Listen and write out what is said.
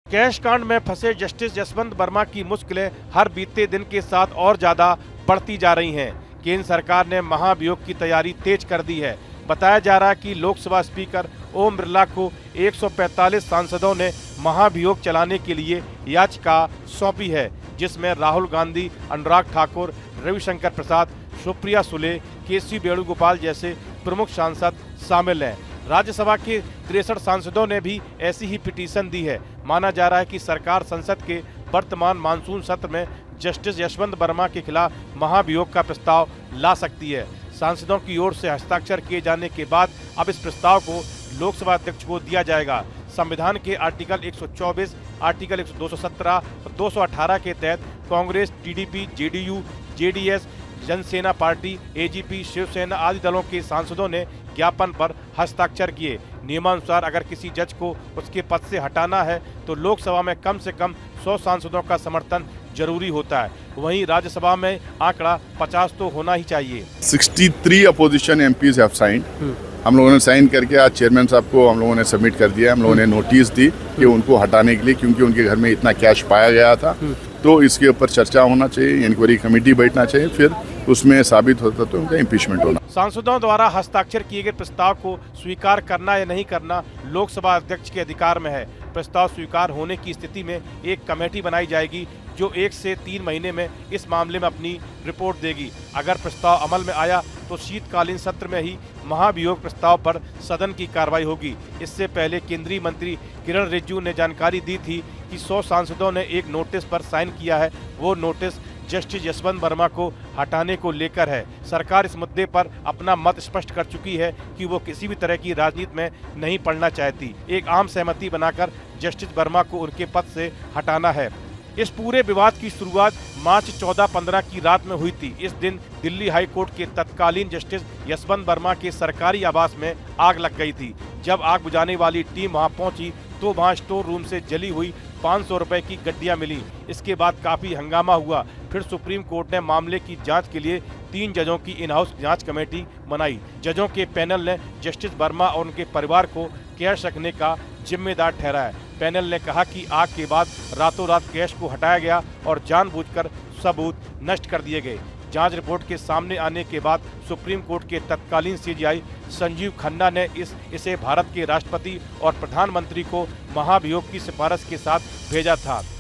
Cash कांड में फंसे जस्टिस यशवंत वर्मा की मुश्किलें हर बीते दिन के साथ और ज्यादा बढ़ती जा रही हैं। केंद्र सरकार ने महाभियोग की तैयारी तेज कर दी है। बताया जा रहा है कि लोकसभा स्पीकर ओम बिरला को 145 सांसदों ने महाभियोग चलाने के लिए याचिका सौंपी है, जिसमें राहुल गांधी, अनुराग ठाकुर, रविशंकर प्रसाद, सुप्रिया सुले, केसी वेणुगोपाल जैसे प्रमुख सांसद शामिल हैं। राज्यसभा के 63 सांसदों ने भी ऐसी ही पिटीशन दी है। माना जा रहा है कि सरकार संसद के वर्तमान मानसून सत्र में जस्टिस यशवंत वर्मा के खिलाफ महाभियोग का प्रस्ताव ला सकती है। सांसदों की ओर से हस्ताक्षर किए जाने के बाद अब इस प्रस्ताव को लोकसभा अध्यक्ष को दिया जाएगा। संविधान के आर्टिकल 124, आर्टिकल 217 और 218 के तहत कांग्रेस, टीडीपी, जेडीयू, जेडीएस, जनसेना पार्टी, एजीपी, शिवसेना आदि दलों के सांसदों ने ज्ञापन पर हस्ताक्षर किए। नियमानुसार अगर किसी जज को उसके पद से हटाना है तो लोकसभा में कम से कम 100 सांसदों का समर्थन जरूरी होता है। वहीं राज्यसभा में आंकड़ा 50 तो होना ही चाहिए। 63 अपोजिशन एमपीज हैव साइंड। हम लोगों ने साइन करके आज चेयरमैन साहब को हम लोगों ने सबमिट कर दिया। हम लोगों ने नोटिस दी कि उनको हटाने के लिए, क्योंकि उनके घर में इतना कैश पाया गया था, तो इसके ऊपर चर्चा होना चाहिए, इंक्वायरी कमेटी बैठना चाहिए, फिर उसमें साबित होता तो उनका इम्पीचमेंट होना। सांसदों द्वारा हस्ताक्षर किए गए प्रस्ताव को स्वीकार करना या नहीं करना लोकसभा अध्यक्ष के अधिकार में है। प्रस्ताव स्वीकार होने की स्थिति में एक कमेटी बनाई जाएगी जो 1 से 3 महीने में इस मामले में अपनी रिपोर्ट देगी। अगर प्रस्ताव अमल में आया तो शीतकालीन सत्र में ही महाभियोग प्रस्ताव पर सदन की कार्रवाई होगी। इससे पहले केंद्रीय मंत्री किरण रिजिजू ने जानकारी दी थी कि 100 सांसदों ने एक नोटिस पर साइन किया है। वो नोटिस जस्टिस यशवंत वर्मा को हटाने को लेकर है। सरकार इस मुद्दे पर अपना मत स्पष्ट कर चुकी है कि वो किसी भी तरह की राजनीति में नहीं पड़ना चाहती। एक आम सहमति बनाकर जस्टिस वर्मा को उनके पद से हटाना है। इस पूरे विवाद की शुरुआत मार्च 14-15 की रात में हुई थी। इस दिन दिल्ली हाई कोर्ट के तत्कालीन जस्टिस यशवंत वर्मा के सरकारी आवास में आग लग गई थी। जब आग बुझाने वाली टीम वहां पहुंची तो वहां स्टोर रूम से जली हुई 500 रुपए की गड्डियां मिली। इसके बाद काफी हंगामा हुआ। फिर सुप्रीम कोर्ट ने मामले की जांच के लिए 3 जजों की इन हाउस जांच कमेटी बनाई। जजों के पैनल ने जस्टिस वर्मा और उनके परिवार को कैश रखने का जिम्मेदार ठहराया। पैनल ने कहा कि आग के बाद रातों रात कैश को हटाया गया और जानबूझकर सबूत नष्ट कर दिए गए। जांच रिपोर्ट के सामने आने के बाद सुप्रीम कोर्ट के तत्कालीन सीजीआई संजीव खन्ना ने इसे भारत के राष्ट्रपति और प्रधानमंत्री को महाभियोग की सिफारिश के साथ भेजा था।